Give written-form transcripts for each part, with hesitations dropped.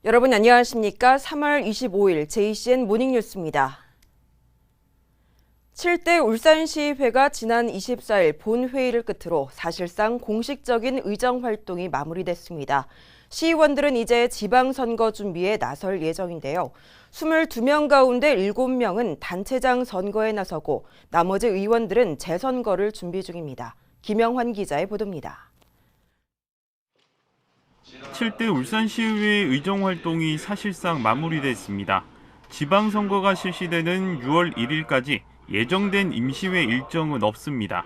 여러분 안녕하십니까? 3월 25일 JCN 모닝뉴스입니다. 7대 울산시의회가 지난 24일 본회의를 끝으로 사실상 공식적인 의정활동이 마무리됐습니다. 시의원들은 이제 지방선거 준비에 나설 예정인데요. 22명 가운데 7명은 단체장 선거에 나서고 나머지 의원들은 재선거를 준비 중입니다. 김영환 기자의 보도입니다. 7대 울산시의회 의정활동이 사실상 마무리됐습니다. 지방선거가 실시되는 6월 1일까지 예정된 임시회 일정은 없습니다.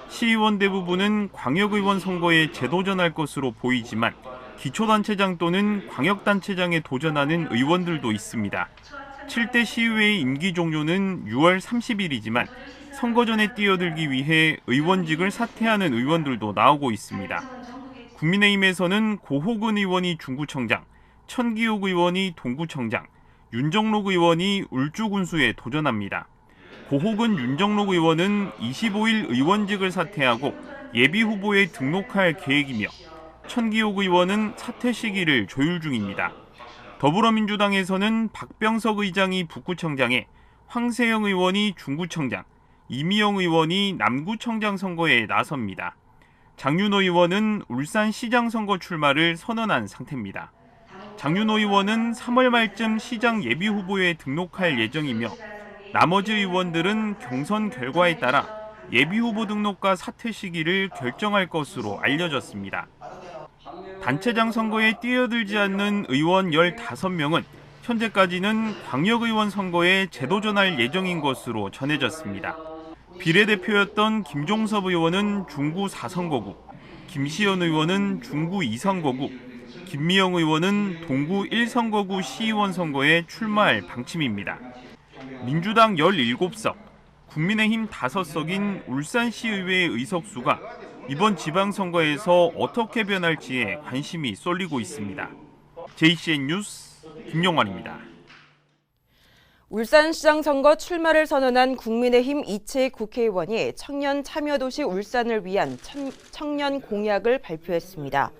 시의원 대부분은 광역의원 선거에 재도전할 것으로 보이지만 기초단체장 또는 광역단체장에 도전하는 의원들도 있습니다. 7대 시의회의 임기 종료는 6월 30일이지만 선거 전에 뛰어들기 위해 의원직을 사퇴하는 의원들도 나오고 있습니다. 국민의힘에서는 고호근 의원이 중구청장, 천기욱 의원이 동구청장, 윤정록 의원이 울주군수에 도전합니다. 고호근 윤정록 의원은 25일 의원직을 사퇴하고 예비후보에 등록할 계획이며 천기욱 의원은 사퇴 시기를 조율 중입니다. 더불어민주당에서는 박병석 의장이 북구청장에, 황세영 의원이 중구청장, 이미영 의원이 남구청장 선거에 나섭니다. 장윤호 의원은 울산시장 선거 출마를 선언한 상태입니다. 장윤호 의원은 3월 말쯤 시장 예비후보에 등록할 예정이며 나머지 의원들은 경선 결과에 따라 예비후보 등록과 사퇴 시기를 결정할 것으로 알려졌습니다. 단체장 선거에 뛰어들지 않는 의원 15명은 현재까지는 광역의원 선거에 재도전할 예정인 것으로 전해졌습니다. 비례대표였던 김종섭 의원은 중구 4선거구, 김시현 의원은 중구 2선거구, 김미영 의원은 동구 1선거구 시의원 선거에 출마할 방침입니다. 민주당 17석, 국민의힘 5석인 울산시의회의 의석수가 이번 지방선거에서 어떻게 변할지에 관심이 쏠리고 있습니다. JCN 뉴스 김용환입니다. 울산시장 선거 출마를 선언한 국민의힘 이채익 국회의원이 청년 참여도시 울산을 위한 청년 공약을 발표했습니다.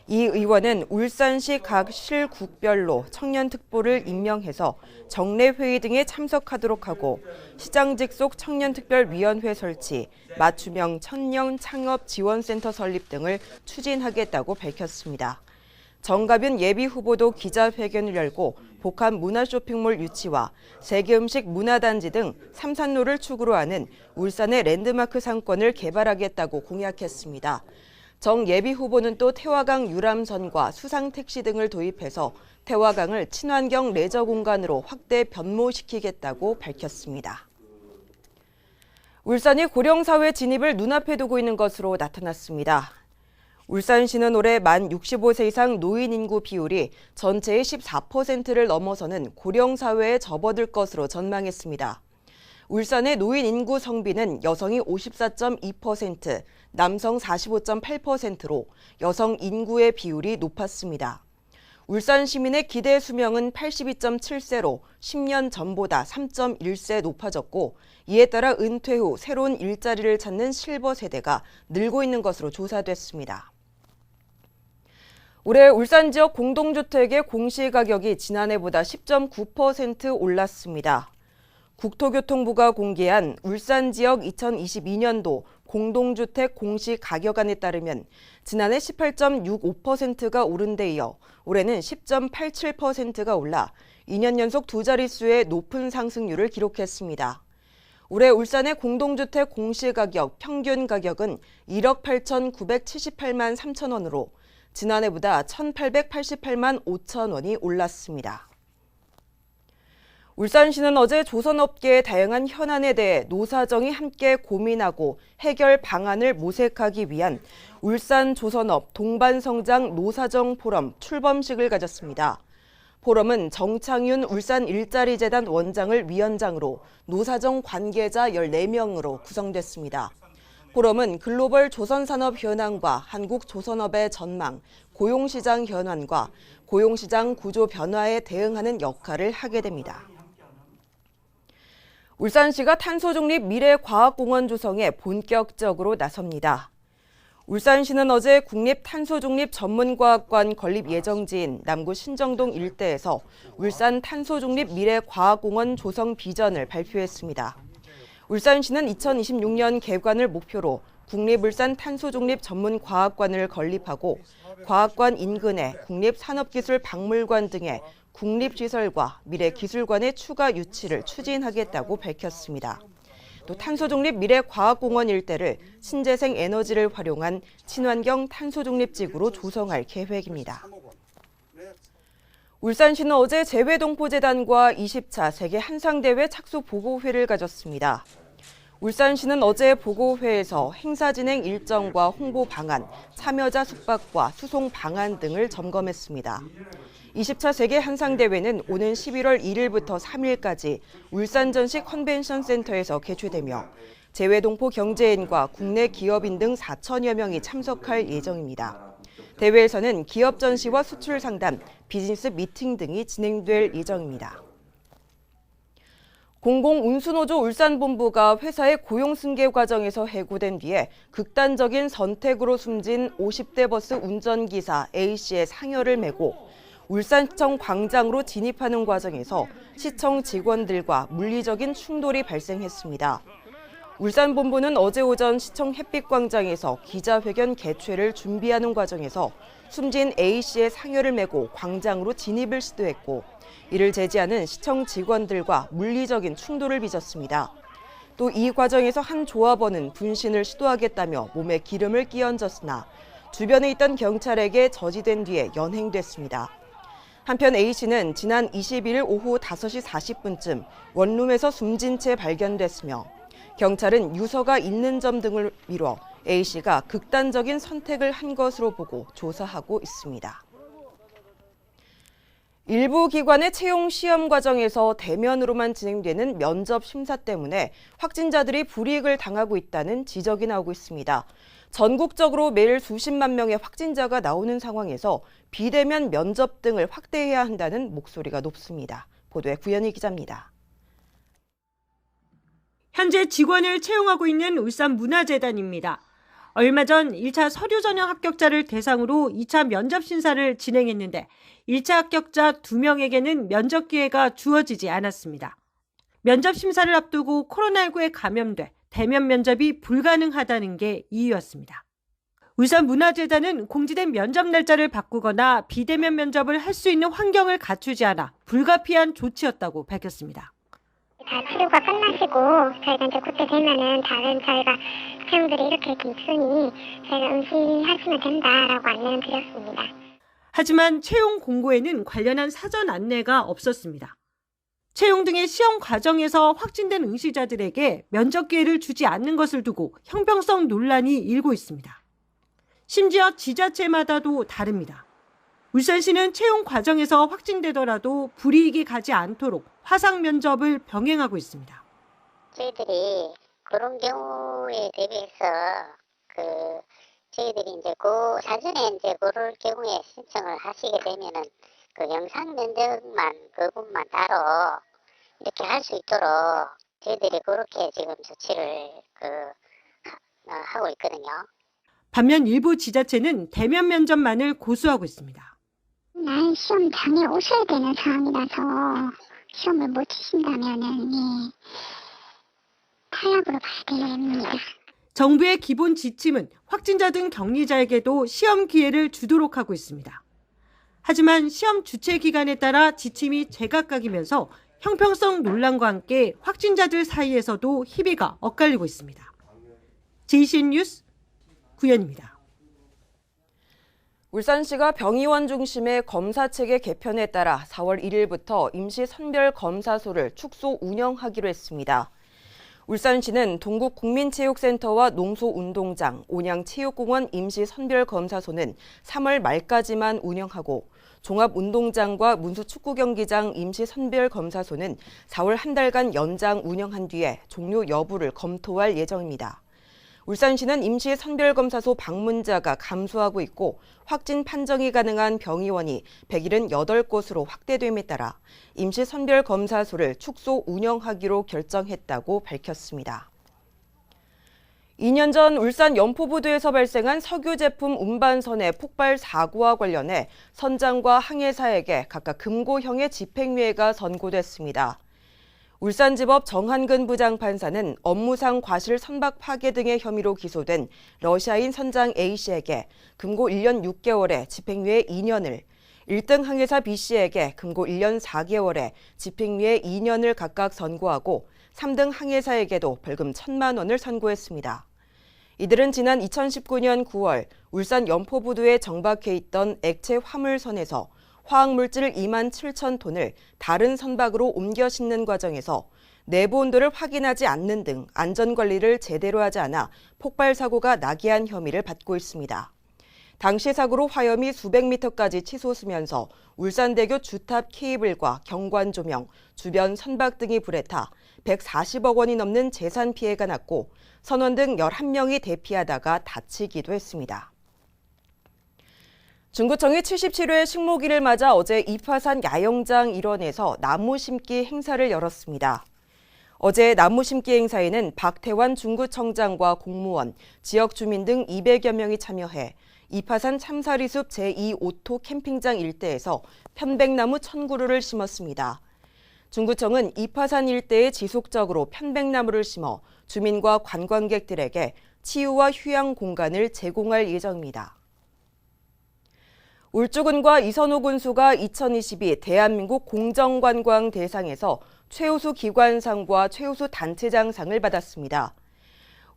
이 의원은 울산시 각 실국별로 청년특보를 임명해서 정례회의 등에 참석하도록 하고 시장직 속 청년특별위원회 설치, 맞춤형 청년 창업 지원센터 설립 등을 추진하겠다고 밝혔습니다. 정가빈 예비후보도 기자회견을 열고 복합 문화쇼핑몰 유치와 세계음식 문화단지 등 삼산로를 축으로 하는 울산의 랜드마크 상권을 개발하겠다고 공약했습니다. 정 예비후보는 또 태화강 유람선과 수상택시 등을 도입해서 태화강을 친환경 레저 공간으로 확대 변모시키겠다고 밝혔습니다. 울산이 고령사회 진입을 눈앞에 두고 있는 것으로 나타났습니다. 울산시는 올해 만 65세 이상 노인 인구 비율이 전체의 14%를 넘어서는 고령사회에 접어들 것으로 전망했습니다. 울산의 노인 인구 성비는 여성이 54.2%, 남성 45.8%로 여성 인구의 비율이 높았습니다. 울산 시민의 기대 수명은 82.7세로 10년 전보다 3.1세 높아졌고 이에 따라 은퇴 후 새로운 일자리를 찾는 실버 세대가 늘고 있는 것으로 조사됐습니다. 올해 울산 지역 공동주택의 공시가격이 지난해보다 10.9% 올랐습니다. 국토교통부가 공개한 울산 지역 2022년도 공동주택 공시가격안에 따르면 지난해 18.65%가 오른 데 이어 올해는 10.87%가 올라 2년 연속 두 자릿수의 높은 상승률을 기록했습니다. 올해 울산의 공동주택 공시가격 평균 가격은 1억 8,978만 3천 원으로 지난해보다 1,888만 5천 원이 올랐습니다. 울산시는 어제 조선업계의 다양한 현안에 대해 노사정이 함께 고민하고 해결 방안을 모색하기 위한 울산 조선업 동반성장 노사정 포럼 출범식을 가졌습니다. 포럼은 정창윤 울산 일자리재단 원장을 위원장으로 노사정 관계자 14명으로 구성됐습니다. 포럼은 글로벌 조선산업 현황과 한국 조선업의 전망, 고용시장 현안과 고용시장 구조 변화에 대응하는 역할을 하게 됩니다. 울산시가 탄소중립 미래과학공원 조성에 본격적으로 나섭니다. 울산시는 어제 국립탄소중립전문과학관 건립 예정지인 남구 신정동 일대에서 울산 탄소중립 미래과학공원 조성 비전을 발표했습니다. 울산시는 2026년 개관을 목표로 국립울산 탄소중립전문과학관을 건립하고 과학관 인근에 국립산업기술박물관 등의 국립시설과 미래기술관의 추가 유치를 추진하겠다고 밝혔습니다. 또 탄소중립 미래과학공원 일대를 신재생 에너지를 활용한 친환경 탄소중립지구로 조성할 계획입니다. 울산시는 어제 재외동포재단과 20차 세계 한상대회 착수 보고회를 가졌습니다. 울산시는 어제 보고회에서 행사 진행 일정과 홍보 방안, 참여자 숙박과 수송 방안 등을 점검했습니다. 20차 세계 한상대회는 오는 11월 1일부터 3일까지 울산전시 컨벤션센터에서 개최되며 재외동포 경제인과 국내 기업인 등 4천여 명이 참석할 예정입니다. 대회에서는 기업 전시와 수출 상담, 비즈니스 미팅 등이 진행될 예정입니다. 공공운수노조 울산본부가 회사의 고용승계 과정에서 해고된 뒤에 극단적인 선택으로 숨진 50대 버스 운전기사 A씨의 상여를 메고 울산시청 광장으로 진입하는 과정에서 시청 직원들과 물리적인 충돌이 발생했습니다. 울산본부는 어제 오전 시청 햇빛광장에서 기자회견 개최를 준비하는 과정에서 숨진 A씨의 상여를 메고 광장으로 진입을 시도했고 이를 제지하는 시청 직원들과 물리적인 충돌을 빚었습니다. 또 이 과정에서 한 조합원은 분신을 시도하겠다며 몸에 기름을 끼얹었으나 주변에 있던 경찰에게 저지된 뒤에 연행됐습니다. 한편 A씨는 지난 21일 오후 5시 40분쯤 원룸에서 숨진 채 발견됐으며 경찰은 유서가 있는 점 등을 미뤄 A씨가 극단적인 선택을 한 것으로 보고 조사하고 있습니다. 일부 기관의 채용 시험 과정에서 대면으로만 진행되는 면접 심사 때문에 확진자들이 불이익을 당하고 있다는 지적이 나오고 있습니다. 전국적으로 매일 수십만 명의 확진자가 나오는 상황에서 비대면 면접 등을 확대해야 한다는 목소리가 높습니다. 보도에 구현희 기자입니다. 현재 직원을 채용하고 있는 울산문화재단입니다. 얼마 전 1차 서류 전형 합격자를 대상으로 2차 면접 심사를 진행했는데 1차 합격자 2명에게는 면접 기회가 주어지지 않았습니다. 면접 심사를 앞두고 코로나19에 감염돼 대면 면접이 불가능하다는 게 이유였습니다. 울산문화재단은 공지된 면접 날짜를 바꾸거나 비대면 면접을 할 수 있는 환경을 갖추지 않아 불가피한 조치였다고 밝혔습니다. 다 치료가 끝나시고 저희가 이제 그때 되면은 다른 저희가 채용들이 이렇게 있으니 저희가 응시하시면 된다라고 안내는 드렸습니다. 하지만 채용 공고에는 관련한 사전 안내가 없었습니다. 채용 등의 시험 과정에서 확진된 응시자들에게 면접 기회를 주지 않는 것을 두고 형평성 논란이 일고 있습니다. 심지어 지자체마다도 다릅니다. 울산시는 채용 과정에서 확진되더라도 불이익이 가지 않도록 화상 면접을 병행하고 있습니다. 저희들이 그런 경우에 대비해서 저희들이 이제 사전에 이제 그럴 경우에 신청을 하시게 되면은 그 영상 면접만 그분만 따로 이렇게 할 수 있도록 저희들이 그렇게 지금 조치를 하고 있거든요. 반면 일부 지자체는 대면 면접만을 고수하고 있습니다. 날 시험장에 오셔야 되는 상황이라서 시험을 못 치신다면은 타협으로 봐야 됩니다. 정부의 기본 지침은 확진자 등 격리자에게도 시험 기회를 주도록 하고 있습니다. 하지만 시험 주최 기간에 따라 지침이 제각각이면서 형평성 논란과 함께 확진자들 사이에서도 희비가 엇갈리고 있습니다. JCN 뉴스 구현입니다. 울산시가 병의원 중심의 검사체계 개편에 따라 4월 1일부터 임시 선별검사소를 축소 운영하기로 했습니다. 울산시는 동국국민체육센터와 농소운동장, 온양체육공원 임시 선별검사소는 3월 말까지만 운영하고 종합운동장과 문수축구경기장 임시 선별검사소는 4월 한 달간 연장 운영한 뒤에 종료 여부를 검토할 예정입니다. 울산시는 임시 선별검사소 방문자가 감소하고 있고 확진 판정이 가능한 병의원이 178곳으로 확대됨에 따라 임시 선별검사소를 축소 운영하기로 결정했다고 밝혔습니다. 2년 전 울산 연포부두에서 발생한 석유 제품 운반선의 폭발 사고와 관련해 선장과 항해사에게 각각 금고형의 집행유예가 선고됐습니다. 울산지법 정한근 부장판사는 업무상 과실 선박 파괴 등의 혐의로 기소된 러시아인 선장 A씨에게 금고 1년 6개월에 집행유예 2년을, 1등 항해사 B씨에게 금고 1년 4개월에 집행유예 2년을 각각 선고하고 3등 항해사에게도 벌금 1,000만 원을 선고했습니다. 이들은 지난 2019년 9월 울산 연포부두에 정박해 있던 액체 화물선에서 화학물질 2만 7천 톤을 다른 선박으로 옮겨 싣는 과정에서 내부 온도를 확인하지 않는 등 안전관리를 제대로 하지 않아 폭발 사고가 나게 한 혐의를 받고 있습니다. 당시 사고로 화염이 수백 미터까지 치솟으면서 울산대교 주탑 케이블과 경관 조명, 주변 선박 등이 불에 타 140억 원이 넘는 재산 피해가 났고 선원 등 11명이 대피하다가 다치기도 했습니다. 중구청이 77회 식목일을 맞아 어제 이파산 야영장 일원에서 나무 심기 행사를 열었습니다. 어제 나무 심기 행사에는 박태환 중구청장과 공무원, 지역 주민 등 200여 명이 참여해 이파산 참사리숲 제2오토 캠핑장 일대에서 편백나무 1,000그루를 심었습니다. 중구청은 이파산 일대에 지속적으로 편백나무를 심어 주민과 관광객들에게 치유와 휴양 공간을 제공할 예정입니다. 울주군과 이선호 군수가 2022 대한민국 공정관광 대상에서 최우수 기관상과 최우수 단체장상을 받았습니다.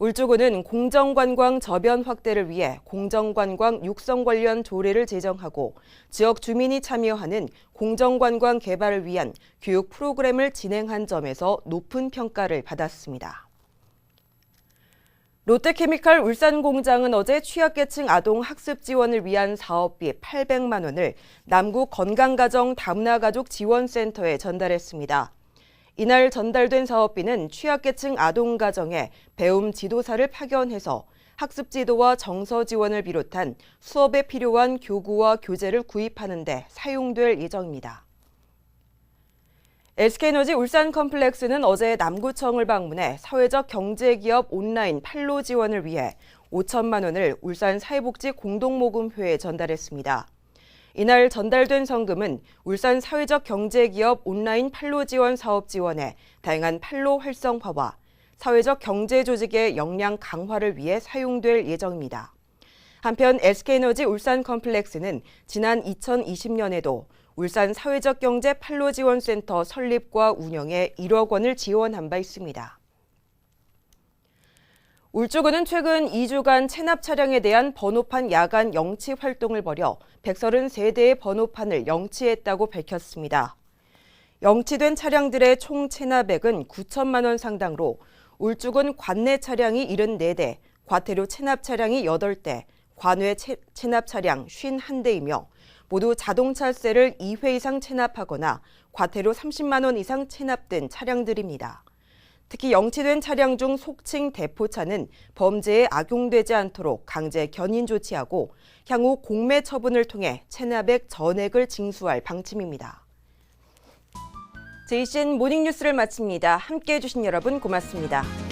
울주군은 공정관광 저변 확대를 위해 공정관광 육성 관련 조례를 제정하고 지역 주민이 참여하는 공정관광 개발을 위한 교육 프로그램을 진행한 점에서 높은 평가를 받았습니다. 롯데케미칼 울산공장은 어제 취약계층 아동 학습 지원을 위한 사업비 800만 원을 남구 건강가정 다문화가족 지원센터에 전달했습니다. 이날 전달된 사업비는 취약계층 아동 가정에 배움 지도사를 파견해서 학습 지도와 정서 지원을 비롯한 수업에 필요한 교구와 교재를 구입하는 데 사용될 예정입니다. SK에너지 울산 컴플렉스는 어제 남구청을 방문해 사회적 경제기업 온라인 판로 지원을 위해 5천만 원을 울산 사회복지 공동모금회에 전달했습니다. 이날 전달된 성금은 울산 사회적 경제기업 온라인 판로 지원 사업 지원에 다양한 판로 활성화와 사회적 경제 조직의 역량 강화를 위해 사용될 예정입니다. 한편 SK에너지 울산 컴플렉스는 지난 2020년에도 울산 사회적 경제 판로 지원센터 설립과 운영에 1억 원을 지원한 바 있습니다. 울주군은 최근 2주간 체납 차량에 대한 번호판 야간 영치 활동을 벌여 133대의 번호판을 영치했다고 밝혔습니다. 영치된 차량들의 총 체납액은 9천만 원 상당으로 울주군 관내 차량이 74대, 과태료 체납 차량이 8대, 관외 체납 차량 51대이며 모두 자동차세를 2회 이상 체납하거나 과태료 30만 원 이상 체납된 차량들입니다. 특히 영치된 차량 중 속칭 대포차는 범죄에 악용되지 않도록 강제 견인 조치하고 향후 공매 처분을 통해 체납액 전액을 징수할 방침입니다. JCN 모닝뉴스를 마칩니다. 함께해 주신 여러분 고맙습니다.